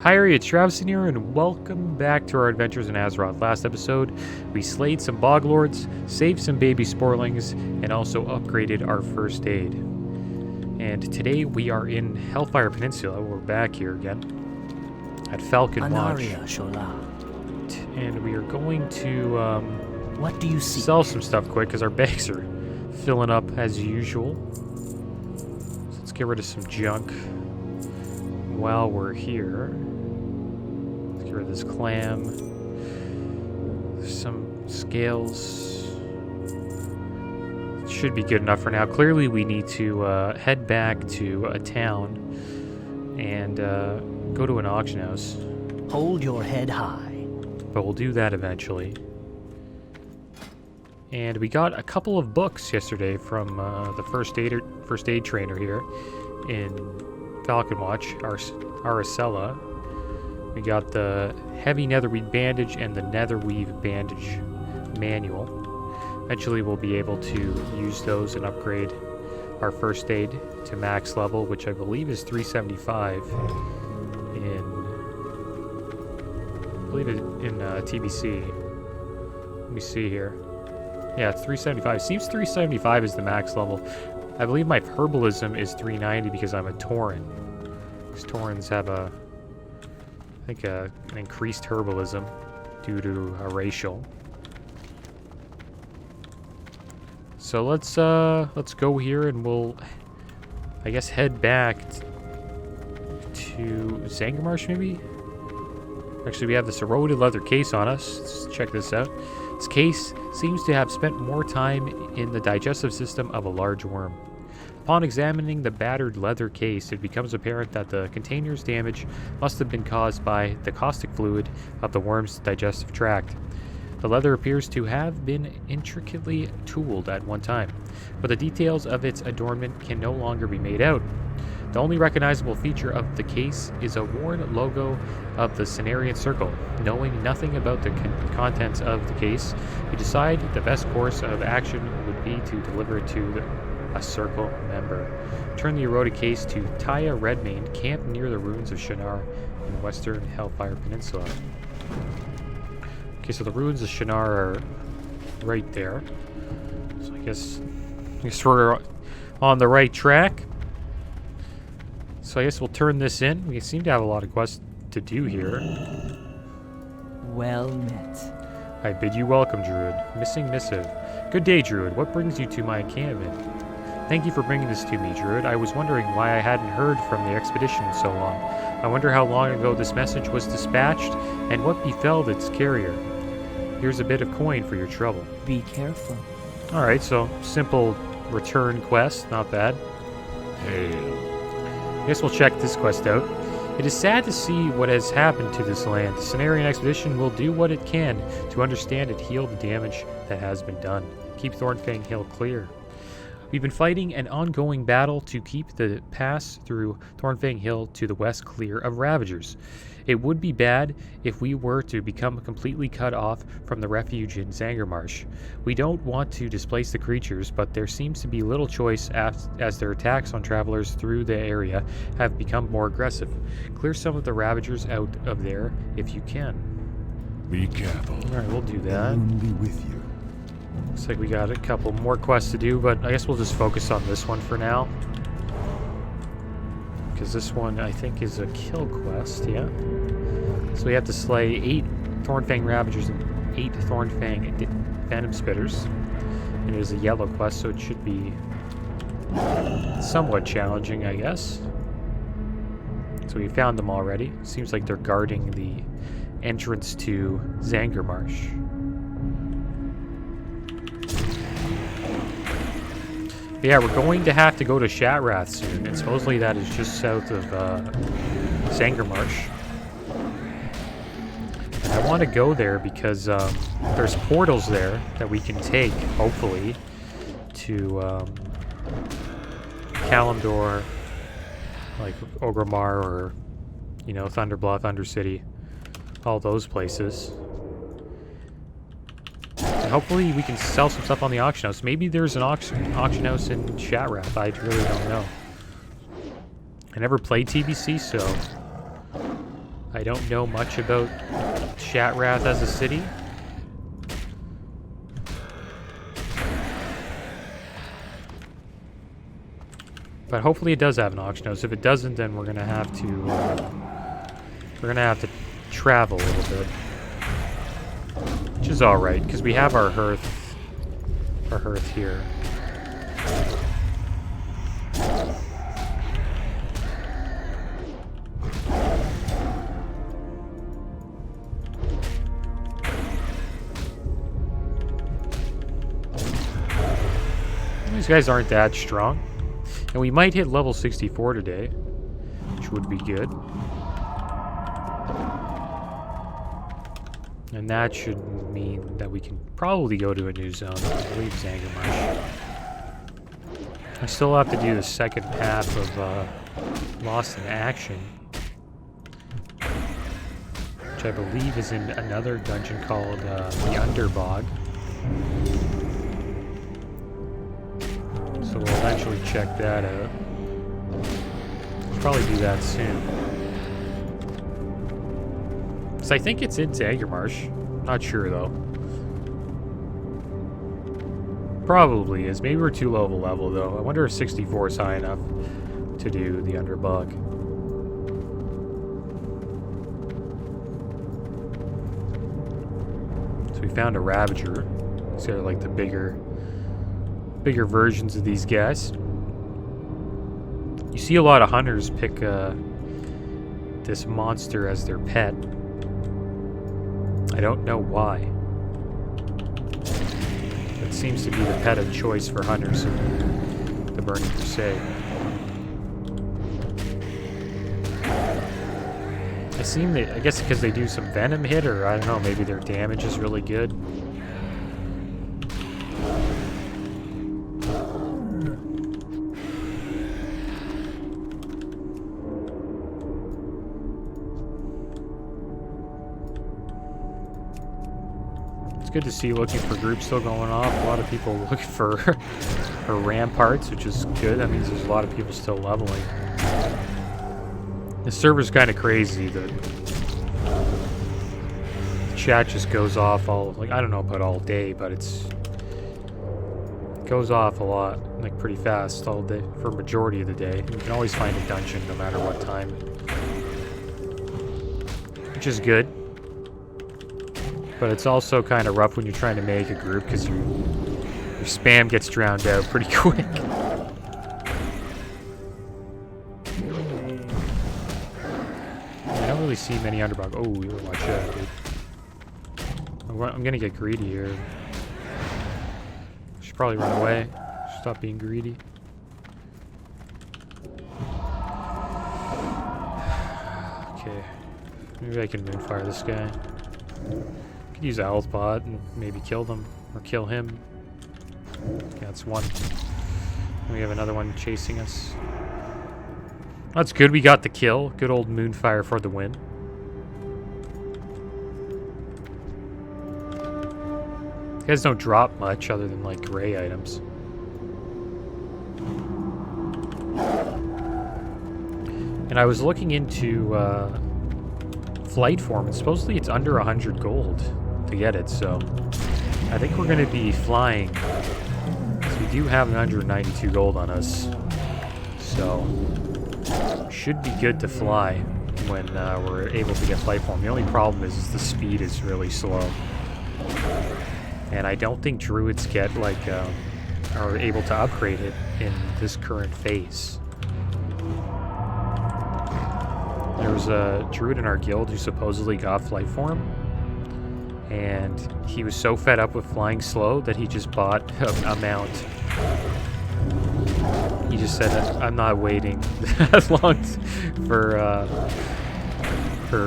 Hi, it's Travis here, and welcome back to our adventures in Azeroth. Last episode, we slayed some Boglords, saved some baby Sporlings, and also upgraded our first aid. And today we are in Hellfire Peninsula. We're back here again at Falcon Watch. And we are going to what do you see? Sell some stuff quick because our bags are filling up as usual. So let's get rid of some junk while we're here. Let's get rid of this clam. There's some scales. Should be good enough for now. Clearly we need to head back to a town and go to an auction house. Hold your head high. But we'll do that eventually. And we got a couple of books yesterday from the first aid trainer here in Falcon Watch, Aracella. We got the heavy netherweave bandage and the netherweave bandage manual. Eventually we'll be able to use those and upgrade our first aid to max level, which I believe is 375 in TBC. Let me see here. Yeah, it's 375. Seems 375 is the max level. I believe my herbalism is 390 because I'm a Tauren. Because Taurens have an increased herbalism due to a racial. So let's go here and we'll, I guess, head back to Zangarmarsh maybe? Actually, we have this eroded leather case on us. Let's check this out. This case seems to have spent more time in the digestive system of a large worm. Upon examining the battered leather case, it becomes apparent that the container's damage must have been caused by the caustic fluid of the worm's digestive tract. The leather appears to have been intricately tooled at one time, but the details of its adornment can no longer be made out. The only recognizable feature of the case is a worn logo of the Cenarian Circle. Knowing nothing about the contents of the case, we decide the best course of action would be to deliver it to a Circle member. Turn the eroded case to Taya Redmane, camped near the ruins of Shannara in western Hellfire Peninsula. Okay, so the ruins of Shannara are right there. So I guess we're on the right track. So I guess we'll turn this in. We seem to have a lot of quests to do here. Well met. I bid you welcome, Druid. Missing missive. Good day, Druid. What brings you to my encampment? Thank you for bringing this to me, Druid. I was wondering why I hadn't heard from the expedition in so long. I wonder how long ago this message was dispatched and what befell its carrier. Here's a bit of coin for your trouble. Be careful. Alright, so simple return quest. Not bad. Hail. I guess we'll check this quest out. It is sad to see what has happened to this land. The Cenarian expedition will do what it can to understand and heal the damage that has been done. Keep Thornfang Hill clear. We've been fighting an ongoing battle to keep the pass through Thornfang Hill to the west clear of Ravagers. It would be bad if we were to become completely cut off from the refuge in Zangarmarsh. We don't want to displace the creatures, but there seems to be little choice as their attacks on travelers through the area have become more aggressive. Clear some of the Ravagers out of there if you can. Be careful. Alright, we'll do that. I'll be with you. Looks like we got a couple more quests to do, but I guess we'll just focus on this one for now. Because this one, I think, is a kill quest, yeah? So we have to slay 8 Thornfang Ravagers and 8 Thornfang Venom Spitters. And it is a yellow quest, so it should be somewhat challenging, I guess. So we found them already. Seems like they're guarding the entrance to Zangarmarsh. But yeah, we're going to have to go to Shatrath soon, and supposedly that is just south of Zangarmarsh. And I want to go there because there's portals there that we can take, hopefully, to Kalimdor, like Orgrimmar or, you know, Thunderbluff, Undercity, all those places. And hopefully we can sell some stuff on the auction house. Maybe there's an auction house in Shatrath. I really don't know. I never played TBC, so I don't know much about Shatrath as a city. But hopefully it does have an auction house. If it doesn't, then we're gonna have to travel a little bit, which is all right because we have our hearth here. These guys aren't that strong. And we might hit level 64 today, which would be good. And that should mean that we can probably go to a new zone. I believe Zangarmarsh. I still have to do the second half of Lost in Action, which I believe is in another dungeon called the Underbog. So we'll eventually check that out. We'll probably do that soon. So I think it's in Zangarmarsh. Not sure though. Probably is. Maybe we're too low of a level though. I wonder if 64 is high enough to do the Underbog. So we found a Ravager. These are like the bigger versions of these guys. You see a lot of hunters pick this monster as their pet. I don't know why. It seems to be the pet of choice for hunters in the Burning Crusade. I guess because they do some venom hit, or I don't know, maybe their damage is really good. It's good to see looking for groups still going off. A lot of people looking for ramparts, which is good. That means there's a lot of people still leveling. The server's kind of crazy. The chat just goes off all, like, I don't know about all day, but it goes off a lot, like pretty fast all day for a majority of the day. You can always find a dungeon no matter what time, which is good. But it's also kind of rough when you're trying to make a group because your spam gets drowned out pretty quick. I don't really see many Underbog. Oh, you better watch out, dude. I'm gonna get greedy here. Should probably run away. Stop being greedy. Okay. Maybe I can moonfire this guy. Could use Owl's Bot and maybe kill them, or kill him. Yeah, that's one. And we have another one chasing us. That's good, we got the kill. Good old Moonfire for the win. These guys don't drop much other than like gray items. And I was looking into flight form, and supposedly it's under 100 gold to get it, so I think we're going to be flying, because we do have 192 gold on us, so should be good to fly when we're able to get flight form. The only problem is the speed is really slow, and I don't think druids get like are able to upgrade it in this current phase. There was a druid in our guild who supposedly got flight form, and he was so fed up with flying slow that he just bought a mount. He just said, I'm not waiting as long for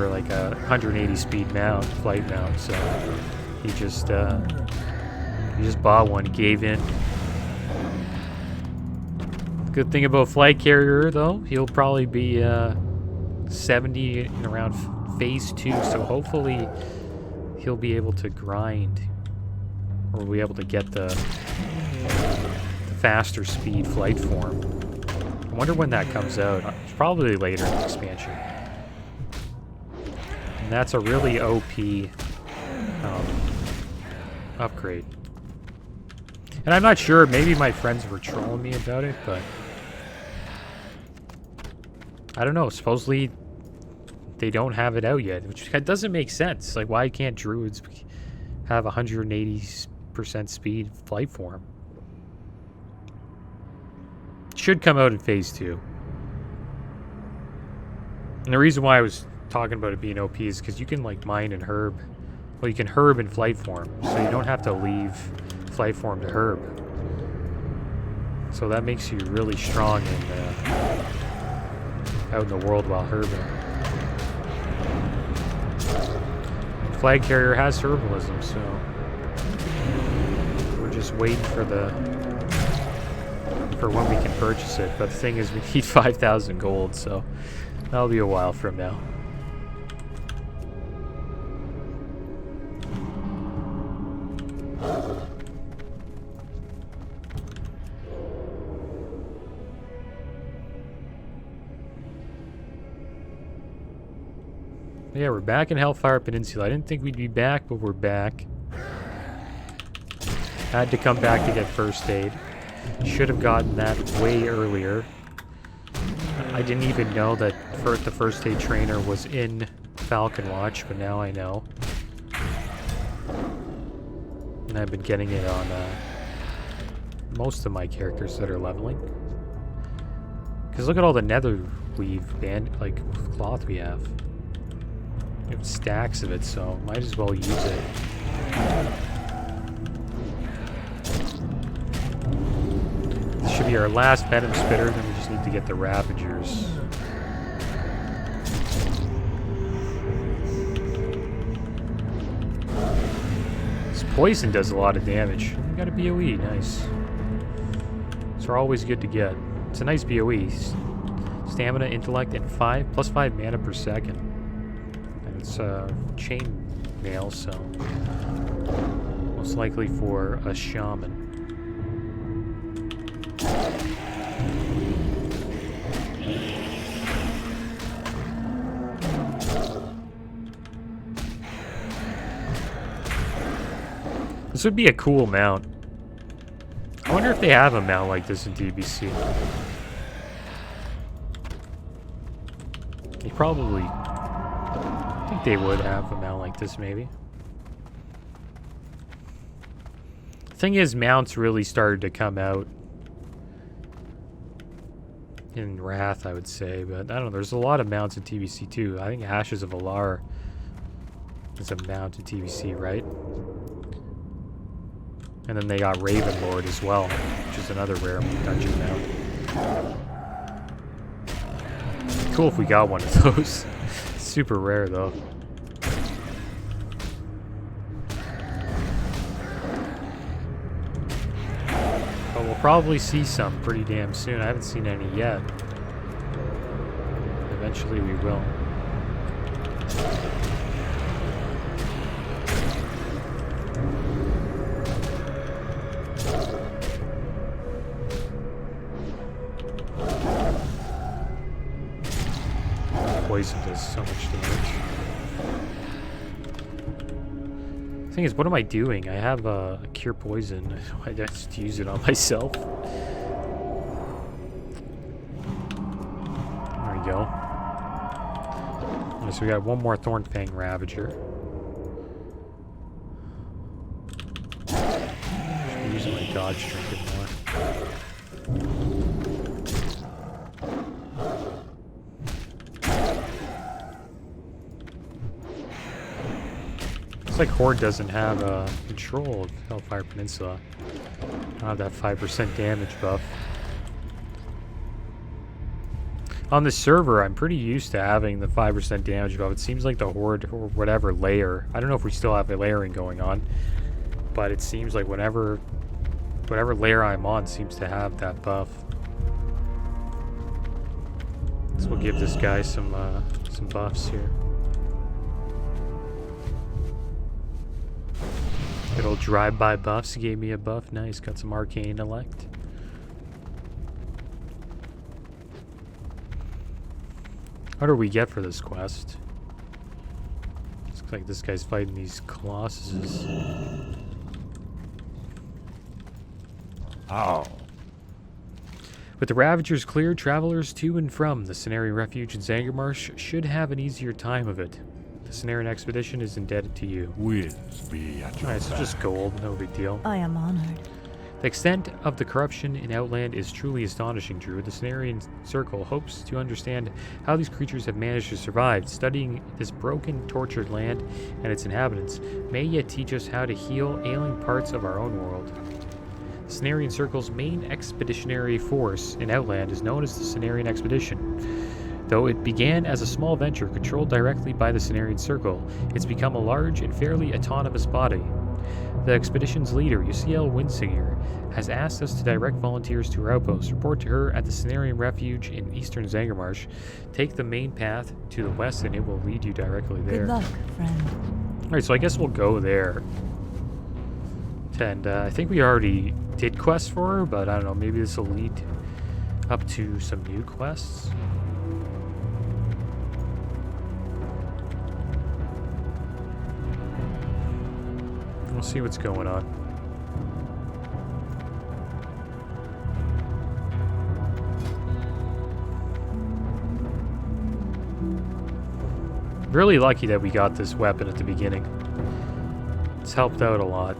like a 180 speed mount, flight mount, so he just bought one, gave in. Good thing about flight carrier though, he'll probably be 70 in around phase 2, so hopefully he'll be able to grind, or we'll be able to get the faster speed flight form. I wonder when that comes out. It's probably later in the expansion. And that's a really OP upgrade. And I'm not sure, maybe my friends were trolling me about it, but I don't know, supposedly they don't have it out yet, which doesn't make sense. Like, why can't druids have 180% speed flight form? Should come out in phase 2. And the reason why I was talking about it being OP is because you can like mine and herb. Well, you can herb and flight form, so you don't have to leave flight form to herb. So that makes you really strong in, out in the world while herbing. And flag carrier has herbalism, so we're just waiting for when we can purchase it. But the thing is, we need 5,000 gold, so that'll be a while from now. Yeah, we're back in Hellfire Peninsula. I didn't think we'd be back, but we're back. Had to come back to get first aid. Should have gotten that way earlier. I didn't even know that the first aid trainer was in Falcon Watch, but now I know. And I've been getting it on most of my characters that are leveling. Because look at all the nether weave cloth we have. We have stacks of it, so might as well use it. This should be our last venom spitter, then we just need to get the Ravagers. This poison does a lot of damage. We got a BOE, nice. These are always good to get. It's a nice BOE. Stamina, intellect, and +5 mana per second. It's chain mail, so most likely for a shaman. This would be a cool mount. I wonder if they have a mount like this in TBC. They probably... I think they would have a mount like this, maybe. Thing is, mounts really started to come out in Wrath, I would say, but I don't know. There's a lot of mounts in TBC too. I think Ashes of Alar is a mount in TBC, right? And then they got Ravenlord as well, which is another rare dungeon mount. Cool if we got one of those. Super rare though. But we'll probably see some pretty damn soon. I haven't seen any yet. Eventually we will. Poison does so much damage. The thing is, what am I doing? I have a cure poison. I just use it on myself. There we go. Alright, so we got one more Thornfang Ravager. Should be using my dodge trinket more. Like Horde doesn't have control of Hellfire Peninsula. I don't have that 5% damage buff. On this server, I'm pretty used to having the 5% damage buff. It seems like the Horde or whatever layer. I don't know if we still have a layering going on, but it seems like whatever layer I'm on seems to have that buff. So we'll give this guy some buffs here. Good old drive-by buffs. He gave me a buff. Nice. Got some arcane elect. What do we get for this quest? Looks like this guy's fighting these colossuses. Ow. With the Ravagers cleared, travelers to and from the Cenarian Refuge in Zangarmarsh should have an easier time of it. The Cenarian expedition is indebted to you. Winds be at your Alright, so just gold, no big deal. I am honored. The extent of the corruption in Outland is truly astonishing, Druid. The Cenarian Circle hopes to understand how these creatures have managed to survive. Studying this broken, tortured land and its inhabitants may yet teach us how to heal ailing parts of our own world. The Cenarian Circle's main expeditionary force in Outland is known as the Cenarian Expedition. Though it began as a small venture controlled directly by the Cenarian Circle, it's become a large and fairly autonomous body. The expedition's leader, UCL Windsinger, has asked us to direct volunteers to her outpost. Report to her at the Cenarian Refuge in eastern Zangarmarsh. Take the main path to the west and it will lead you directly there. Good luck, friend. Alright, so I guess we'll go there. And I think we already did quests for her, but I don't know, maybe this will lead up to some new quests. We'll see what's going on. Really lucky that we got this weapon at the beginning. It's helped out a lot.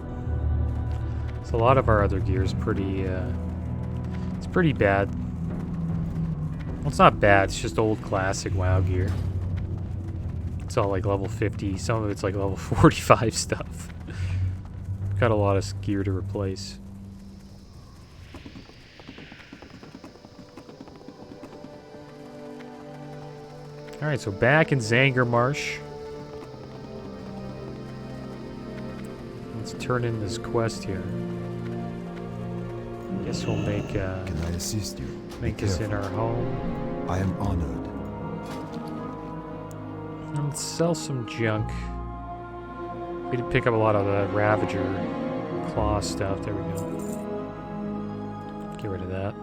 So a lot of our other gear is pretty, it's pretty bad. Well, it's not bad, it's just old classic WoW gear. It's all like level 50, some of it's like level 45 stuff. Got a lot of gear to replace. Alright, so back in Zangarmarsh. Let's turn in this quest here. Guess we'll make Can I assist you? make Be this in careful. our home. I am honored. And let's sell some junk. We did pick up a lot of the Ravager claw stuff. There we go. Get rid of that.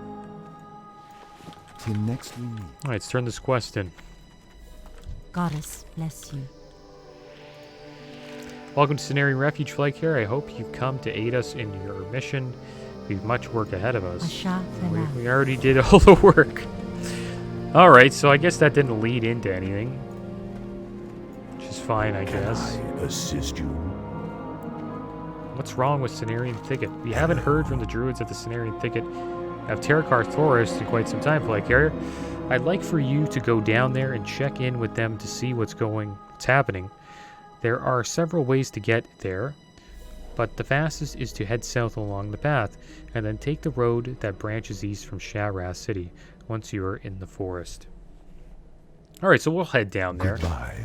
Till next we meet. Alright, let's turn this quest in. Goddess bless you. Welcome to Cenarian Refuge, Flycare. I hope you've come to aid us in your mission. We've much work ahead of us. Asha Fela. We already did all the work. Alright, so I guess that didn't lead into anything. Which is fine, I guess. I assist you. What's wrong with Cenarian Thicket? We haven't heard from the druids at the Cenarian Thicket of Terakar Forest in quite some time, Flycarrier. I'd like for you to go down there and check in with them to see what's happening. There are several ways to get there, but the fastest is to head south along the path, and then take the road that branches east from Sharath City once you are in the forest. Alright, so we'll head down there. Goodbye.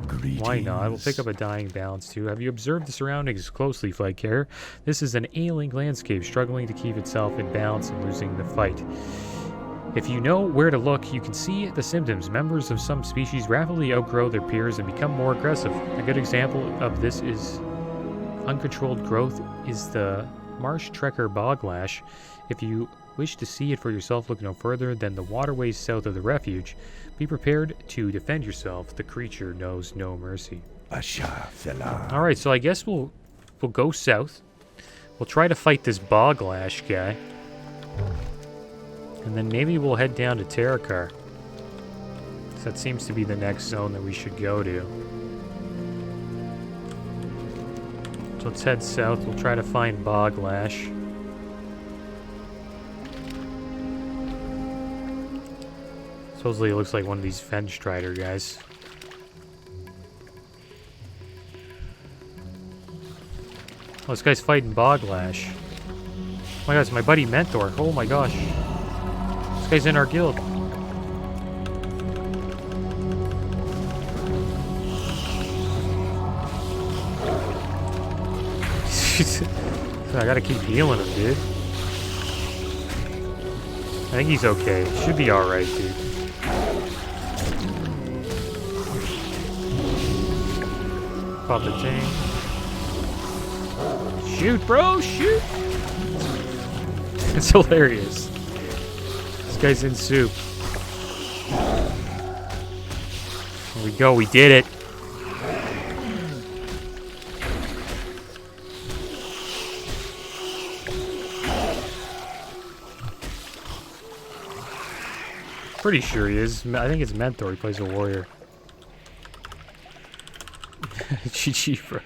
Greetings. Why not? We'll pick up a dying balance too. Have you observed the surroundings closely, Flycare? This is an ailing landscape struggling to keep itself in balance and losing the fight. If you know where to look, you can see the symptoms. Members of some species rapidly outgrow their peers and become more aggressive. A good example of this is uncontrolled growth is the marsh trekker Boglash. If you wish to see it for yourself, look no further than the waterways south of the refuge. Be prepared to defend yourself. The creature knows no mercy. Asha Fela. Alright, so I guess we'll go south. We'll try to fight this Boglash guy. And then maybe we'll head down to Terakar. So that seems to be the next zone that we should go to. So let's head south. We'll try to find Boglash. Supposedly it looks like one of these Fenstrider guys. Oh, this guy's fighting Boglash. Oh my god, it's my buddy Mentor. Oh my gosh. This guy's in our guild. I gotta keep healing him, dude. I think he's okay. Should be alright, dude. Pop the tank. Shoot, bro! Shoot! It's hilarious. This guy's in soup. There we go, we did it. Pretty sure he is. I think it's Mentor. He plays a warrior. GG, bro.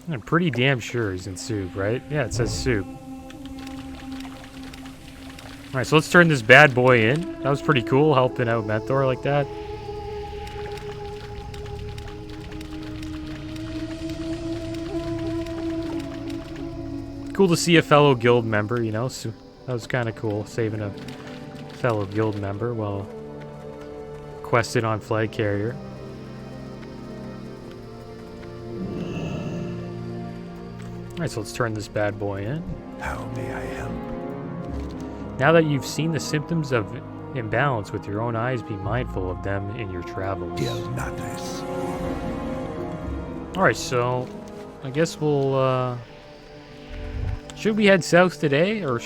I'm pretty damn sure he's in soup, right? Yeah, it says soup. Alright, so let's turn this bad boy in. That was pretty cool, helping out Mentor like that. Cool to see a fellow guild member, you know, so that was kind of cool, saving a fellow guild member while quested on flag carrier. Alright, so let's turn this bad boy in. How may I help? Now that you've seen the symptoms of imbalance with your own eyes, be mindful of them in your travels. Alright, so I guess we'll should we head south today, or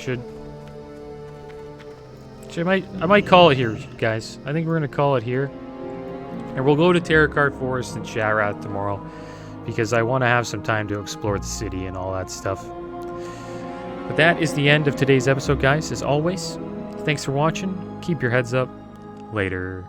I might call it here, guys. I think we're gonna call it here. And we'll go to Terracard Forest and Sharat tomorrow, because I want to have some time to explore the city and all that stuff. But that is the end of today's episode, guys. As always, thanks for watching. Keep your heads up. Later.